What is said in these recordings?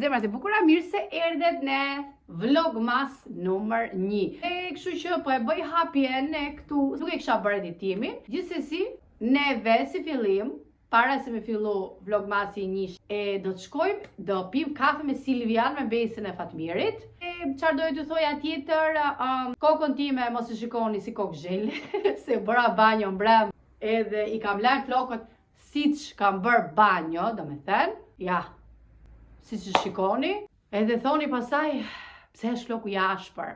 zemrat e bukura, mirë se erdhet në vlogmas numër 1. Kështu që po e bëj hapjen e këtu, nuk e kisha bërë editimin. Gjithsesi, neve si fillim, para se me fillu vlogmasi 1, do të shkojmë, do pim kafe me Silvian me besën e Fatmirit. Çfarë doja t'ju thoja tjetër, kokën time mos e shikoni si kokë zhele, se bëra banjo mbrëm, edhe i kam lënë flokët siç kam bërë banjo, domethënë, ja. Si që shikoni, edhe thoni pasaj, pse është floku i ashpër.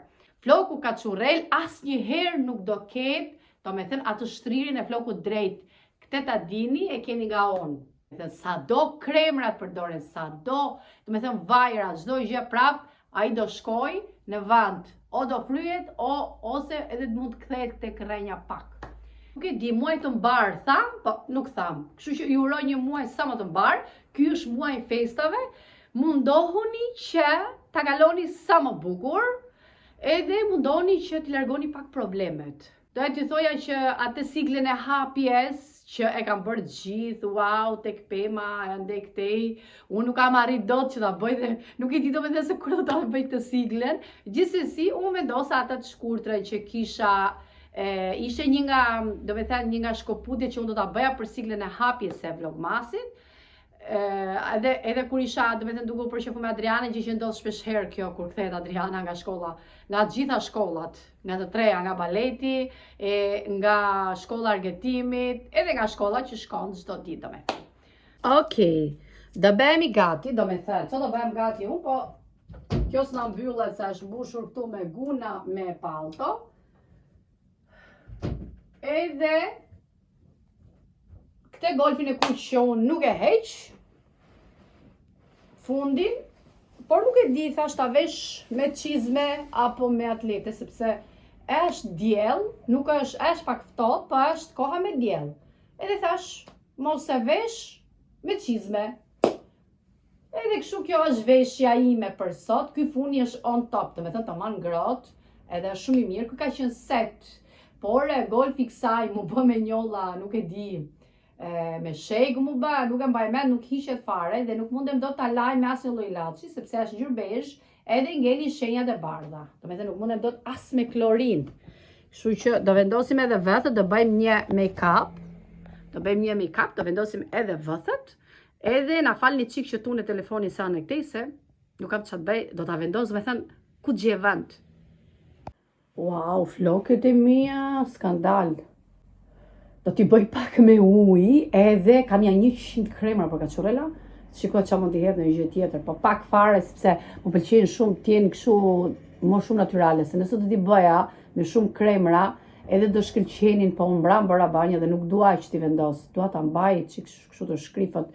Floku kaçurrel asnjëherë nuk do ketë, do me thënë, atë shtririn e flokut drejt. Këtë ta dini e keni nga unë. Sa do kremrat përdoren, sa do me thënë vajra, çdo gjë prap, ai do shkoj në vend. O do fryhet, ose edhe mund të kthehet tek rrenja pak. Nuk e di, muaj të mbar tham, po nuk tham. Kështu që ju uroj një muaj sa më të mbar. Ky është muaj i festave. Mundohuni që ta kaloni sa më bukur, edhe mundohuni që t'i largoni pak problemet. Doja t'ju thoja që atë siglën e hapjes që e kam bërë gjithë, wow, tek pema, ande këtej, unë nuk kam arrit dot që ta bëj dhe nuk e di domethënë se kur do ta bëj të siglën. Gjithsesi, unë vendosa ata të shkurtra që kisha, ishte një nga, domethënë një nga shkoputjet që unë do ta bëja për siglën e hapjes së vlogmasit. Edhe kur isha, domethënë duke u përqefu me Adrianën, që ndodh shpesh herë kjo kur kthehet Adriana nga shkolla, nga të gjitha shkollat, nga të treja, nga baleti, nga shkolla argëtimit, edhe nga shkolla që shkon çdo ditë domethënë. Okej, do bëhemi gati, domethënë, çfarë do bëhem gati unë, po kjo s'na mbyllet se është mbushur këtu me guna me pallto. Edhe këtë golfin e kuq që unë nuk e heq fundin, por nuk e di, thash ta vesh me çizme apo me atlete, sepse është diell, nuk është pak ftohtë, po është koha me diell. Edhe thash, mos e vesh me çizme. Edhe kështu kjo është veshja ime për sot. Ky funi është on top, domethënë tamam ngrohtë, edhe është shumë i mirë. Ky ka qenë set, por golfi kësaj mu bë me njolla, nuk e di. Me sheg mu bë, nuk e mbaj mend, nuk hiqet fare dhe nuk mundem dot ta laj me asnjë lloj llaçi, sepse është ngjyrë bezh, edhe ngeli shenjat e bardha. Domethënë nuk mundem dot as me klorin. Kështu që do vendosim edhe vëthët, do bëjmë një make-up. Do vendosim edhe vëthët. Edhe na falni çik që tu në telefonin sa në këtej, se nuk kam çfarë bëj, do ta vendos, me thënë ku gjej vend. Wow, flokët e mia, skandal. Do t'i bëj pak me ujë, edhe kam ja 100 kremra për kaçurrela. Shikoj çfarë mund t'i hedh në një gjë tjetër, po pak fare, sepse më pëlqejnë shumë t'jenë kështu më shumë natyrale, se nëse do t'i bëja me shumë kremra, edhe do shkëlqenin, po unë bëra banjë dhe nuk dua që t'i vendos, dua ta mbaj kështu të shkrifët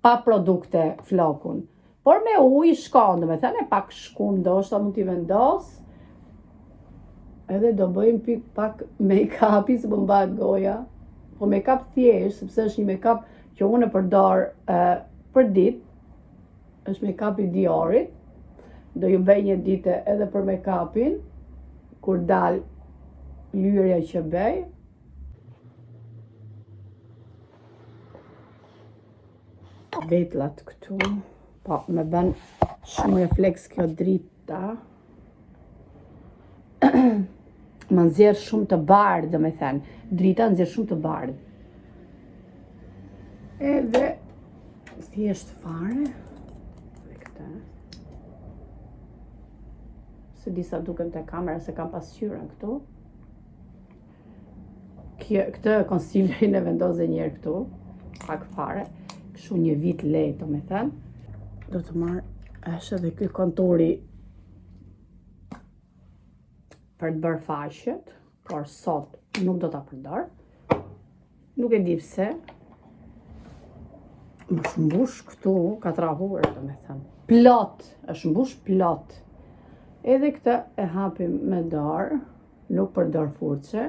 pa produkte flokun. Por me ujë shkon, domethënë pak shkum ndoshta mund t'i vendos. Edhe do bëjmë pak make-upi se po mbahet goja. Po make-up thjesht, sepse është një make-up që unë e përdor për ditë. Është make-up i Diorit. Do ju bëj një ditë edhe për make-upin, kur dal lyerja që bëj. Vetlat këtu, po me bën shumë refleks kjo drita. Më nxjerr shumë të bardhë, domethënë, drita nxjerr shumë të bardhë. Edhe thjesht fare, këtë. Se disa dukem te kamera se kam pasqyrën këtu. Këtë concealerin e vendos edhe një herë këtu, pak fare, kështu një vit lehtë, domethënë. Do të marr është edhe ky konturi për të bërë faqet, por sot nuk do ta përdor. Nuk e di pse. Më shmbush këtu, ka trahuar, domethënë. Plot, është mbush plot. Edhe këtë e hapim me dorë, nuk përdor furçe.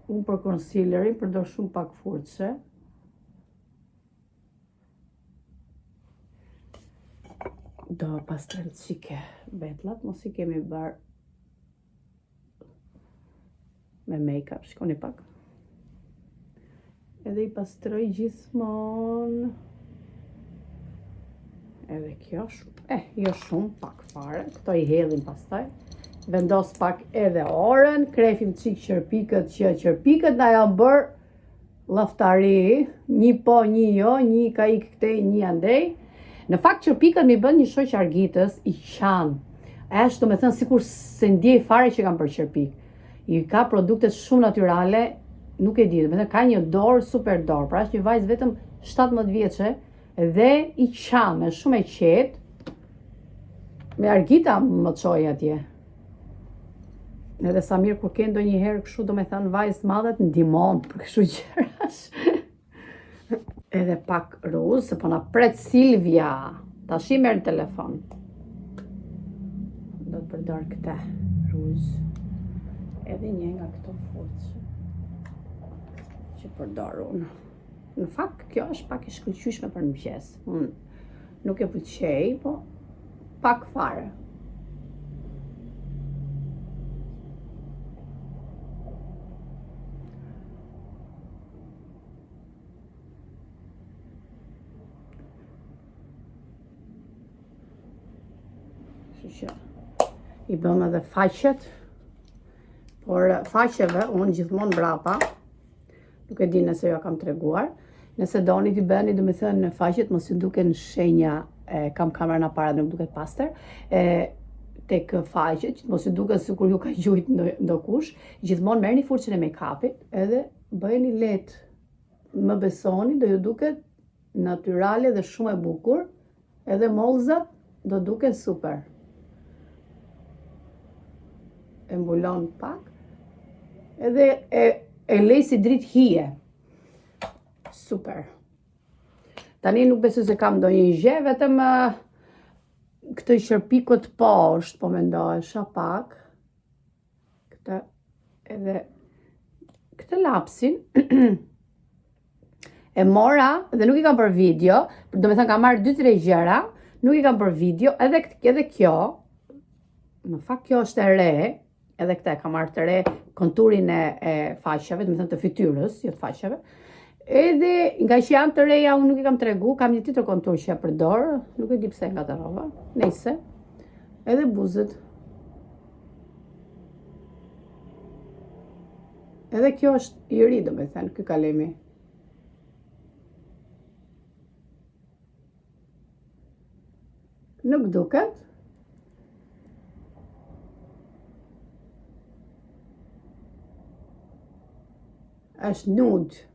Unë për concealerin përdor shumë pak furçe. Do pastrem qike betlat, mos i kemi bërë me make-up, shikoni pak. Edhe I pastroj gjithmonë. Edhe kjo jo shumë, pak fare. Këto I hellim pastaj. Vendos pak edhe orën, krefim çik qërpikët që qërpikët na janë bërë llaftari, një po, një jo, një ka ik këtej, një andej. Në fakt qërpikët mi bën një shoq argitës I qanë. Ashtu me thënë sikur se ndjej fare që kam për qërpik. I ka produkte shumë natyrale, nuk e di, me thënë ka një dorë super dorë, pra është një vajzë vetëm 17 vjeçe dhe I qanë, shumë e qetë. Me argita më çoj atje. Edhe sa mirë kur ke ndonjëherë kështu do me thënë vajzë madhe të ndihmon për kështu gjërash. Edhe pak ruz, se po na pret Silvia. Tash I merr telefon. Do të përdor këtë ruz. Edhe një nga këto furçe që përdor unë. Në fakt kjo është pak e shkëlqyeshme për mëngjes. Unë nuk e pëlqej, po pak fare. I bëm edhe faqet, por faqeve unë gjithmonë mbrapa, nuk e di nëse jo kam treguar, nëse doni t'i bëni, do me thënë në faqet mos ju duken shenja, kam kamerën a para, nuk duket pastër, tek faqet, mos ju duket sikur ju ka gjujt ndokush, gjithmonë merrni furçën e make-upit, edhe bëjeni lehtë, më besoni, do ju duket natyrale dhe shumë e bukur, edhe mollzat do duken super. E mbulon pak, edhe e lej si dritë hije. Super. Tani nuk besoj se kam ndonjë gjë, vetëm këtë qërpikët poshtë, po mendohesha pak. Këtë edhe këtë lapsin e mora dhe nuk I kam për video, do me thënë kam marrë 2-3 gjëra, nuk I kam për video, edhe kjo, në fakt kjo është e re, edhe këta kam marrë të re konturin e faqeve, do me thënë të fytyrës, jo të faqeve. Edhe nga që janë të reja, unë nuk I kam tregu, kam një tjetër kontur që e përdor, nuk e di pse nga të rova, nejse. Edhe buzët. Edhe kjo është I ri, do me thënë, ky kalemi. Nuk duket. Është nude.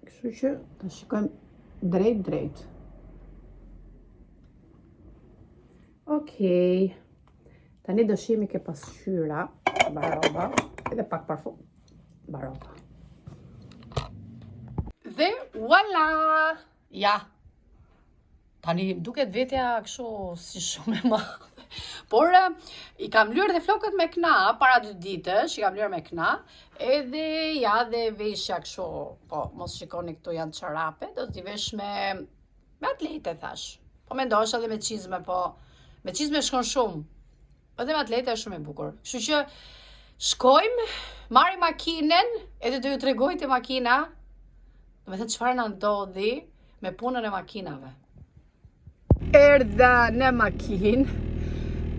Kështu që të shikojmë drejt. Okej. Tani do shihemi ke pasqyra, baroba, edhe pak parfum. Baroba. Dhe voila! Ja. Tani duket vetja kështu si shumë e madhe. Por I kam lyer dhe flokët me kna para 2 ditësh, I kam lyer me kna, edhe ja dhe veshja kështu, po mos shikoni këtu janë çarape, do t'i vesh me atlete thash. Po mendosh edhe me çizme, po me çizme shkon shumë. Edhe me atlete është shumë e bukur. Kështu që shkojmë, marrim makinën, edhe do ju tregoj te makina, do me thënë çfarë na ndodhi me punën e makinave. Erdha në makinë,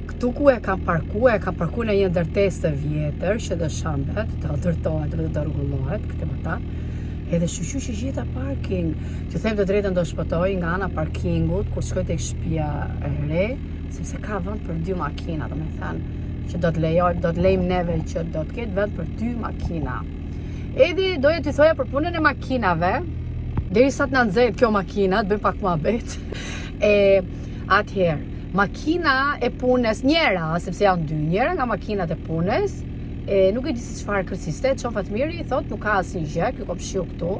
këtu ku e kam parku në një ndërtesë të vjetër, që do shambet, do ndërtohet, do rregullohet, këtë më ta, edhe shqyqy që gjeta parking. Që them të drejtën do shpëtoj nga ana parkingut, kur shkoj tek shtëpia e re, sepse ka vend për 2 makina, do me thënë, që do të lejmë neve që do të ketë vend për 2 makina. Edhe doja t'i thoja për punën e makinave, derisa të na nxehet kjo makina, të bëjmë pak muhabet. Atëherë, makina e punës njëra, sepse janë 2, njëra nga makinat e punës, nuk e di se çfarë kërciste, çon Fatmiri, thot nuk ka asnjë gjë, ky kopshiu këtu,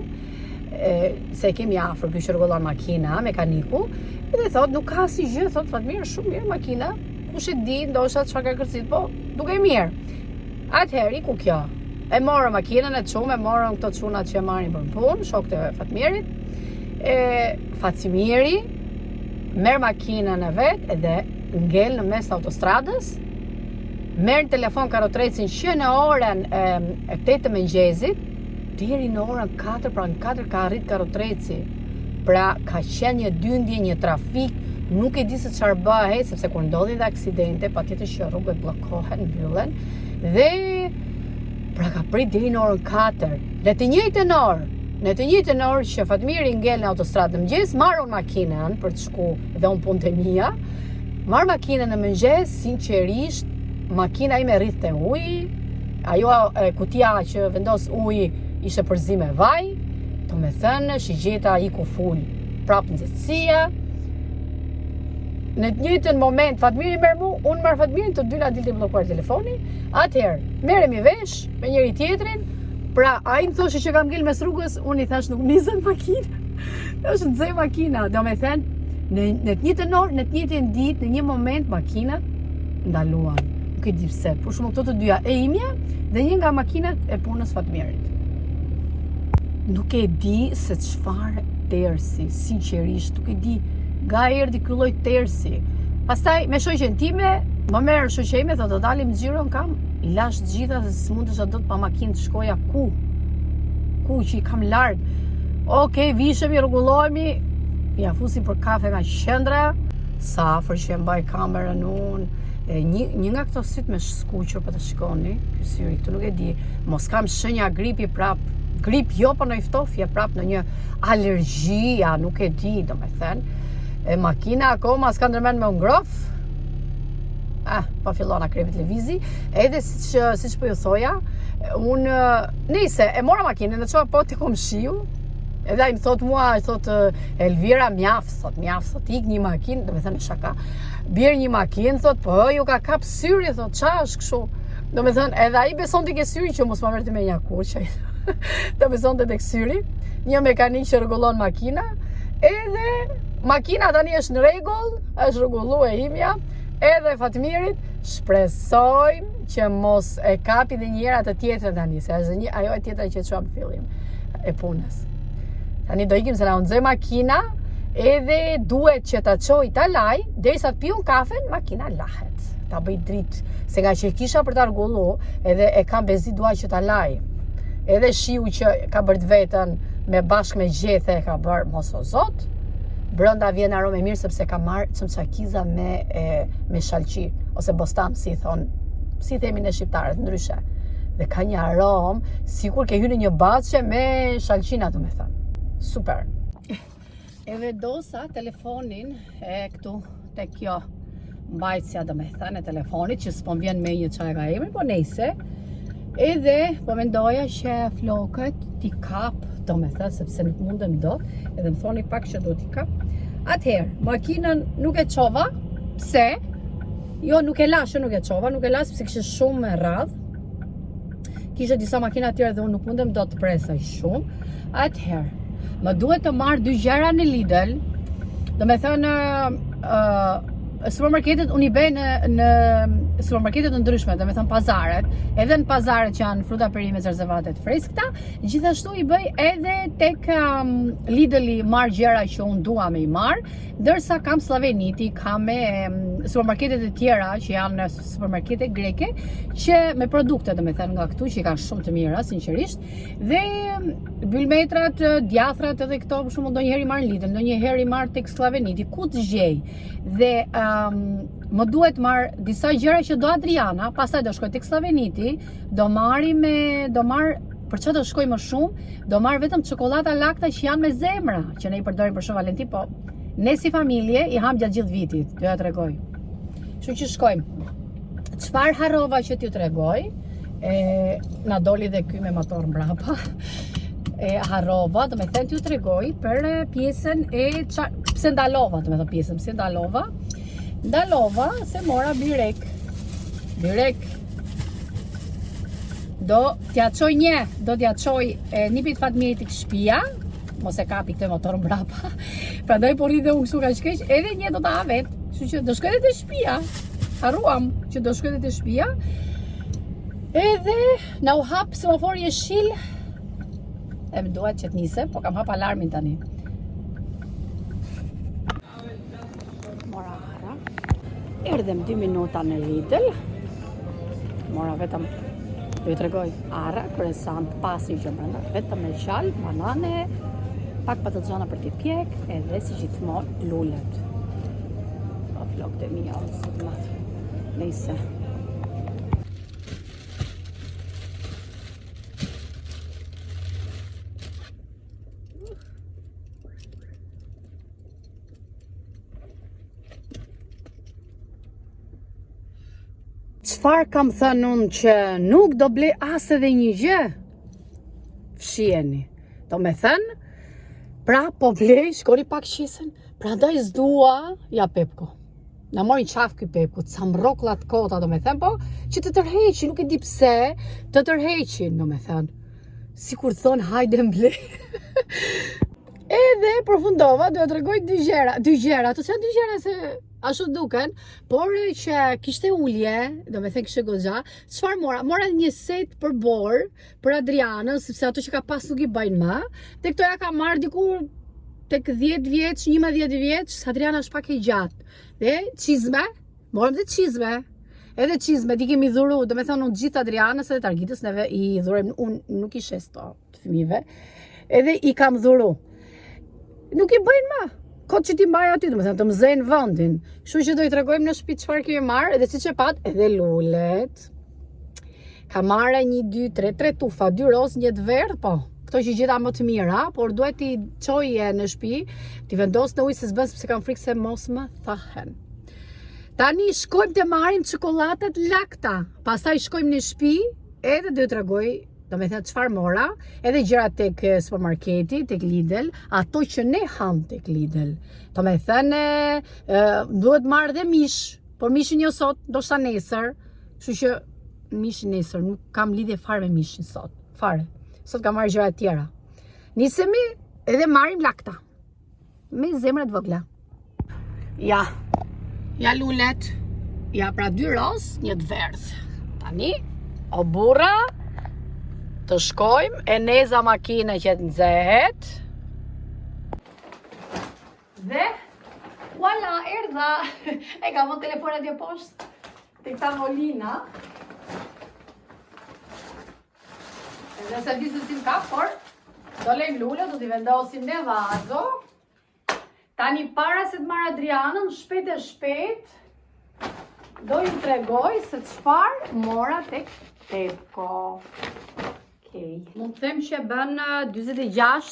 se kemi afër ky që rregullon makina, mekaniku, edhe thot nuk ka asnjë gjë, thot Fatmiri, shumë mirë makina, kush e di, ndoshta çfarë ka kërcit, po duke mirë. Atëherë, ku kjo? E morën makinën e çumë, e morën këto çunat që e marrin për punë, shokët e Fatmirit. Fatmiri merr makinën e vet edhe ngel në mes të autostradës merr në telefon karotrecin që në orën 8 të mëngjesit deri në orën 4, pra në 4 ka arrit karotreci. Pra ka qenë një dyndje, një trafik, nuk e di se çfarë bëhej, sepse kur ndodhin dhe aksidente, patjetër që rrugët bllokohen, mbyllen dhe pra ka prit deri në orën 4. Në të njëjtën orë që Fatmiri ngel në autostradë në mëngjes, marr unë makinën për të shku dhe unë punët e mia. Marr makinën në mëngjes, sinqerisht, makina ime rrithte ujë, ajo kutia që vendos ujë ishte përzi me vaj, do me thënë, shigjeta iku full prap nxehtësia. Në të njëjtën moment Fatmiri merr mua, unë marr Fatmirin, të dy na dilte bllokuar telefoni. Atëherë merremi vesh me njëri tjetrin. Pra, ai më thoshte që kam ngel mes rrugës, unë i thash nuk nizën makina. Është nxej makina, do me thënë, në të njëjtën orë, në të njëjtën ditë, në një moment makinat ndaluan. Nuk e di pse, por shumë këto të dyja, e imja dhe një nga makinat e punës Fatmirit. Nuk e di se çfarë tersi, sinqerisht, nuk e di nga erdhi ky lloj tersi. Pastaj me shoqen time, më merr shoqja ime, thotë do dalim xhiron kam. I lash të gjitha dhe s'mundesha dot pa makinë të shkoja ku që i kam larg. Okej, vishemi, rregullohemi, ja fusim për kafe nga qendra, sa afër që e mbaj kamerën unë. Një nga këto syt me skuqur për të shikoni, ky syri këtu nuk e di, mos kam shenja gripi prap. Grip jo, po në iftofje prap në një alergjia, nuk e di, do me thënë. Makina akoma s'ka ndërmend me ngrof. Pa fillon a krepi televizi, edhe siç po ju thoja, unë nëse e mora makinën dhe çova po te komshiu, edhe ai më thot mua, i thot Elvira mjaft, thot ik një makinë, do me thënë shaka. Bjer një makinë, thot po ju ka kap syri, thot ç'a është kështu. Do me thënë edhe ai besonte ke syri që mos ma merrte me një kurçaj. Do besonte tek syri, një mekanik që rregullon makina, edhe makina tani është në rregull, është rregulluar e imja. Edhe Fatmirit, shpresojmë që mos e kapi dhe njëra të tjetër tani, se është ajo e tjetër që çuam fillim e punës. Tani do ikim se na nxoj makina, edhe duhet që ta çoj ta laj, derisa të piun kafen, makina lahet. Ta bëj dritë, se nga që kisha për ta rregulluar, edhe e kam bezi dua që ta laj. Edhe shiu që ka bërë vetën me bashkë me gjethe ka bërë mos o zot. Brenda vjen aromë e mirë sepse ka marrë çumçakiza me shalqi ose bostam, si themi ne shqiptarët, ndryshe. Dhe ka një aromë sikur ke hyrë në një baçe me shalqina, do me thënë. Super. Edhe dosa telefonin këtu tek kjo mbajtësja, do me thënë, e telefonit që s'po vjen me një çfarë ka emrin, po nejse. Edhe po mendoja që flokët t'i kap, do me thënë, sepse nuk mundem dot, edhe më thoni pak që do t'i kap. Atëherë, makinën nuk e çova, pse? Jo, nuk e lash, sepse kishte shumë me radh. Kishte disa makina tjera dhe unë nuk mundem dot të presaj shumë. Atëherë, më duhet të marr 2 gjëra në Lidl. Do me thënë, supermarketet unë i bëj në supermarketet të ndryshme, do me thënë pazaret, edhe në pazaret që janë fruta, perime, zarzevatet freskëta, gjithashtu i bëj edhe tek Lidl i marr gjëra që unë dua me i marr, ndërsa kam Slaveniti, kam me supermarketet e tjera që janë supermarkete greke, që me produkte, do me thënë, nga këtu që i kanë shumë të mira, sinqerisht, dhe bylmetrat, djathrat edhe këto, për shembull, ndonjëherë i marr në Lidl, ndonjëherë i marr tek Slaveniti, ku të gjej. Dhe më duhet marr disa gjëra që do Adriana, pastaj do shkoj tek Slaveniti, do marr për çfarë do shkoj më shumë, do marr vetëm çokolata lakta që janë me zemra, që ne i përdorim për Shën Valentin, po ne si familje i ham gjatë gjithë vitit, do ja tregoj. Kështu që shkojmë. Çfarë harrova që t'ju tregoj? Na doli dhe ky me motor mbrapa. Harrova, do me thënë t'ju tregoj për pjesën pse ndalova, do me thënë pjesën, pse ndalova. Ndalova se mora birek. Do t'ja çoj nipit Fatmirit tek shtëpia, mos e kapi këtë motor mbrapa. Prandaj po rri dhe unë kështu ka shkeq, edhe një do ta havet. Kështu që do shkoj te shtëpia. Harruam që do shkoj te shtëpia. Edhe na u hap semafori jeshil. E më duhet që t'nise, po kam hap alarmin tani. Mora hara. Erdhem 2 minuta në Lidl. Mora vetëm, ju tregoj, arra, kryesant, pasi që brenda, vetëm me qal, banane, pak patagjana për t'i pjek, edhe si gjithmonë lulet. O flokët e mia, o sot madh. Nejse. Çfarë kam thënë unë që nuk do ble as edhe një gjë? Fshiheni. Do me thënë, pra po blej, shkoni pak qesen, pra ndaj s'dua, ja Pepko. Na mori qaf ky Pepko, ca mroklat kota, do me thënë, po, që të tërheqin, nuk e di pse, të tërheqin, do me thënë. Si kur thonë, hajde mble. Edhe përfundova, do të tregoj dy gjëra, të janë dy gjëra se ashtu duken, por që kishte ulje, do me thënë kishte goxha, çfarë mora? Mora një set për borë, për Adrianën, sepse ato që ka pas nuk i bajnë më, te këto ja ka marrë dikur tek 10 vjeç, 11 vjeç, Adriana është pak e gjatë. Dhe çizme, morëm dhe çizme. Edhe çizme di kemi dhuru, do me thënë unë gjithë Adrianës edhe Targitës neve i dhurojmë, unë nuk i shes to të fëmijëve. Edhe i kam dhuru. Nuk i bëjnë më. Kot që ti mbaj aty, do me thënë të mëzejnë vendin. Kështu që do i tregojmë në shtëpi çfarë kemi marrë, edhe siç e pat, edhe lulet. Ka marrë 1, 2, 3 tufa, 2 roz, 1 të verdh, po. Këto që gjitha më të mira, por duhet t'i çoje në shtëpi, t'i vendos në ujë se s'bën sepse kam frikë se mos më thahen. Tani shkojmë të marrim çokoladat lakta. Pastaj shkojmë në shtëpi, edhe do t'ju tregoj, do me thënë çfarë mora, edhe gjërat tek supermarketi, tek Lidl, ato që ne ham tek Lidl. Do me thënë, duhet marrë dhe mish, por mishin jo sot, ndoshta nesër, kështu që mishin nesër, nuk kam lidhje fare me mishin sot, fare. Sot kam marrë gjëra tjera. Nisemi edhe marrim lakta. Me zemra të vogla. Ja lulet. Ja pra 2 roz, 1 të verdh. Tani, o burra, të shkojmë, e neza makine që të nxehet. Dhe, voila, erdha. E ka vënë telefonat atje poshtë. Tek tavolina. Edhe se di se si m'ka, por do lejmë lullë, do t'i vendosim në vazo. Tani para se të marrë Adrianën, shpejt e shpejt, do ju tregoj se çfarë mora tek Pepko. Okej. Mund të them që bën 46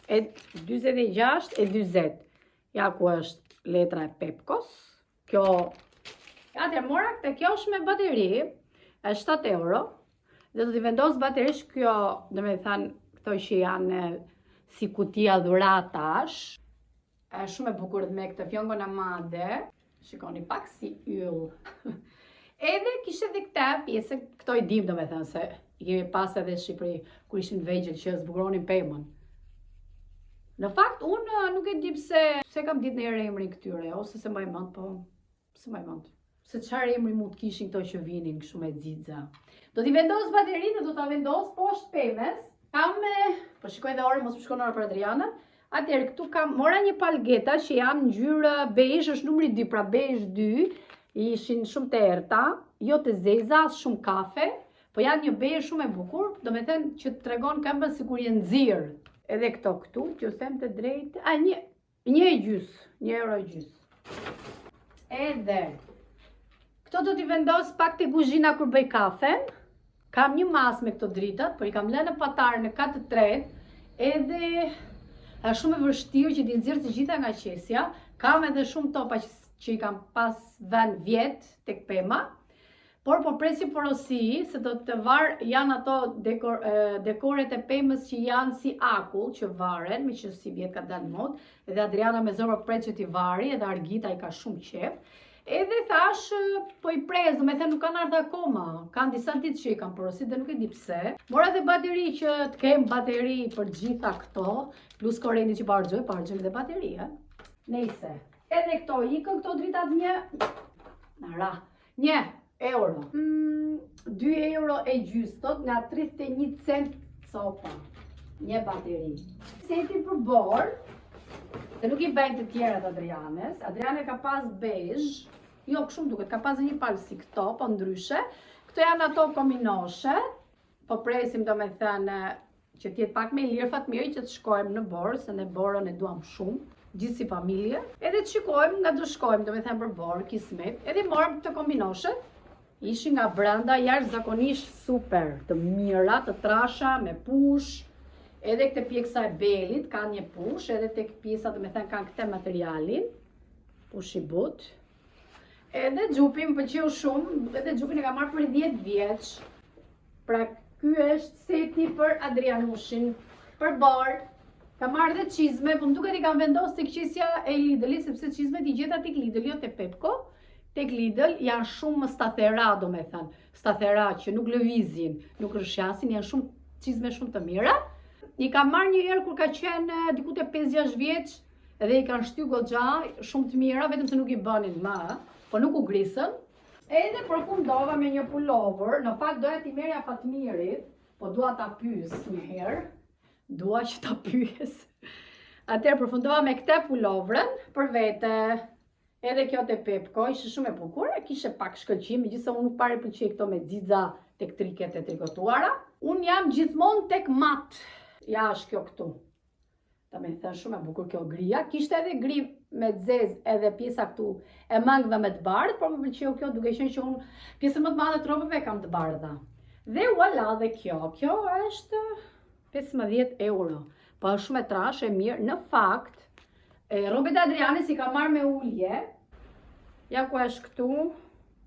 e 40. Ja ku është letra e Pepkos. Kjo, atje mora këtë, kjo është me bateri, është 7 euro. Dhe do t'i vendos baterish kjo, do me thënë, këto që janë si kutia dhuratash. Shumë e bukur me këtë fjongon e madhe. Shikoni pak si yll. Edhe kishte edhe këta pjesë, këto i dim, do me thënë, se i kemi pas edhe në Shqipëri, kur ishin vegjël që zbukuronin pemën. Në fakt, unë nuk e di pse kam ditë në emrin këtyre, ose se mbaj mend, po se mbaj mend. Se çfarë emri mund të kishin këto që vinin kështu me xixha. Do t'i vendos baterinë, do ta vendos poshtë pemës. Po shikoj edhe orën, mos më shkon ora për Adrianën. Atëherë këtu mora një palgeta që janë ngjyrë bezh, është numri 2, pra bezh 2. Ishin shumë të errta, jo të zeza, as shumë kafe, po janë një bezh shumë e bukur, do me thënë që të tregon këmbën sikur je nxirr. Edhe këto këtu, që ju them të drejtë, 1 euro e gjys. Edhe këto do t'i vendos pak te kuzhina kur bëj kafen. Kam një mas me këto dritat, por i kam lënë në patarë në katë të tretë, edhe është shumë e vështirë që t'i nxjerr të gjitha nga qesja. Kam edhe shumë topa që i kam pas vend vjet tek pema, por po presim porosi, se do të janë ato dekoret e pemës që janë si akull, që varen, me që si vjet ka dalë mod, edhe Adriana me zorë pret që t'i vari, edhe Argita i ka shumë qef. Edhe thash, po i prez, do me thënë nuk kanë ardhur akoma. Kanë disa ditë që i kanë porosit dhe nuk e di pse. Mora dhe bateri që të kem bateri për gjitha këto, plus korrenti që po harxojmë dhe bateri, Nejse. Edhe këto ikën, këto dritat 1 euro. 2 euro e gjys, thot nga 31 cent copa. Një bateri. Seti për borë. Dhe nuk i bëjnë të tjera të Adrianes. Adriane ka pas bezh, jo kështu duket, ka pas një palë si këto, po ndryshe. Këto këto janë ato kominoshe, po presim do me thënë që t'jetë pak me lirë Fatmiri që të shkojmë në Borë, se ne Borën e duam shumë, gjithë si familje, edhe të shikojmë nga do shkojmë, do me thënë për Borë, kismet, edhe morëm të kominoshe, ishin nga brenda jashtëzakonisht super, të mira, të trasha, me push, edhe këtë pjekësa e belit, ka një push, edhe tek pjesa do me thënë kanë këtë materialin, push i but. Edhe xhupi më pëlqeu shumë, edhe xhupin e ka marrë për 10 vjeç. Pra ky është seti për Adrianushin, për Borë. Ka marrë dhe çizme, po më duket i kanë vendosur tek qesja e Lidl-it, sepse çizmet i gjeta tek Lidl, jo tek Pepko. Tek Lidl janë shumë stathera, do me thënë. Stathera që nuk lëvizin, nuk rrshjasin, janë shumë çizme shumë të mira. I ka marrë një herë kur ka qenë diku te 5-6 vjeç, edhe i kanë shty goxha shumë të mira, vetëm se nuk i bënin më, po nuk u grisën. Edhe përfundova me një pullover, në fakt doja t'i merja Fatmirit, po dua ta pyes një herë. Dua që ta pyes. Atëherë përfundova me këtë pullovrën për vete. Edhe kjo te Pepko, ishte shumë e bukur, kishte pak shkëlqim, megjithëse unë nuk pare pëlqej këto me xixa tek triket e trikotuara. Unë jam gjithmonë tek mat. Ja është kjo këtu. Ta me thënë shumë e bukur kjo gria. Kishte edhe gri me zez edhe pjesa këtu e mangë dhe me të bardhë, por më pëlqeu kjo duke qenë që unë pjesën më të madhe të rrobave kam të bardha. Dhe voilà dhe kjo. Kjo është 15 euro. Po është shumë e trashë e mirë. Në fakt, rrobet e Adrianes i ka marrë me ulje. Ja ku është këtu.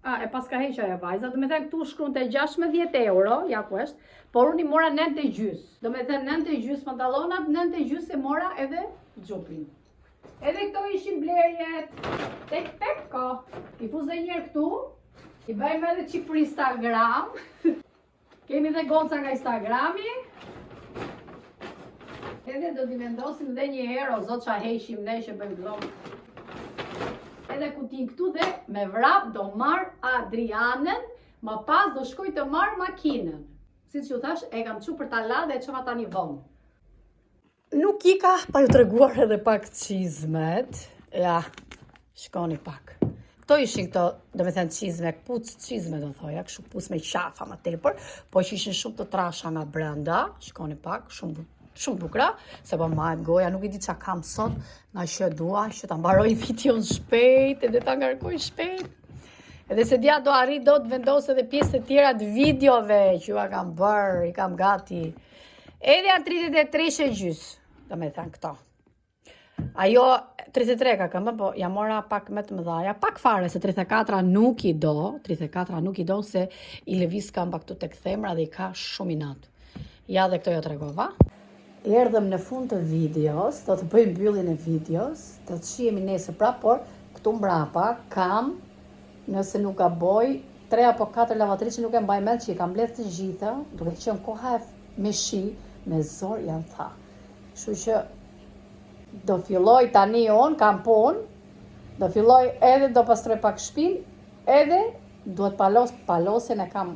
E pas ka heqja e vajza. Do me thënë këtu shkruante 16 euro. Ja ku është. Por unë i mora 9,5. Do me thënë 9,5 pantallonat, 9,5 e mora edhe xhupin. Edhe këto ishin blerjet tek Pepko. I fuzë njerë këtu. I bëjmë edhe qik për Instagram. Kemi dhe goca nga Instagrami. Edhe do t'i vendosim dhe një herë, o zot qa heqim ne që bëjmë vlog. Edhe kutin këtu dhe me vrap do marr Adrianen, më pas do shkoj të marr makinën. Si që thash, e kam qu për ta la dhe e qëma tani vonë. Nuk i ka pa ju të reguar edhe pak çizmet. Ja, shkoni pak. Këto ishin këto, do me thënë çizme, puc çizme do thoja, kështu puc me qafa më tepër, po që ishin shumë të trasha nga brenda, shkoni pak, shumë bukra, se po majt goja, nuk i di qa kam sot, nga që dua, që ta mbaroj video shpejt, edhe ta ngarkoj shpejt. Edhe se dia do arrit do të vendos edhe pjesë të tjera të videove që ju a kam bërë, i kam gati. Edhe janë 33,5, do me thënë këto. Ajo 33 ka këmbë, po ja mora pak më të mëdhaja, pak fare se 34 nuk i do, se i lëviz këmba këtu tek themra dhe i ka shumë i natë. Ja dhe këto jo të regova. Erdhëm në fund të videos, do të bëjmë mbylljen e videos, do të shihemi nesër pra, por këtu mbrapa kam, nëse nuk gaboj, 3 apo 4 lavatriçe që nuk e mbaj mend që i kam mbledh të gjitha, duke qenë koha me shi, me zor janë tha. Kështu që do filloj tani on, kam punë, do filloj edhe do pastroj pak shtëpinë, edhe duhet palosjen e kam,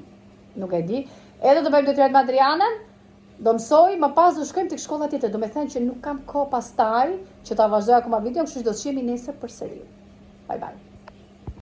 nuk e di, edhe do bëjmë detyrat me Adrianen, do mësoj, më pas do shkojmë tek shkolla tjetër, do me thënë që nuk kam kohë pastaj që ta vazhdoj akoma video, kështu që do të shihemi nesër përsëri. Bye bye.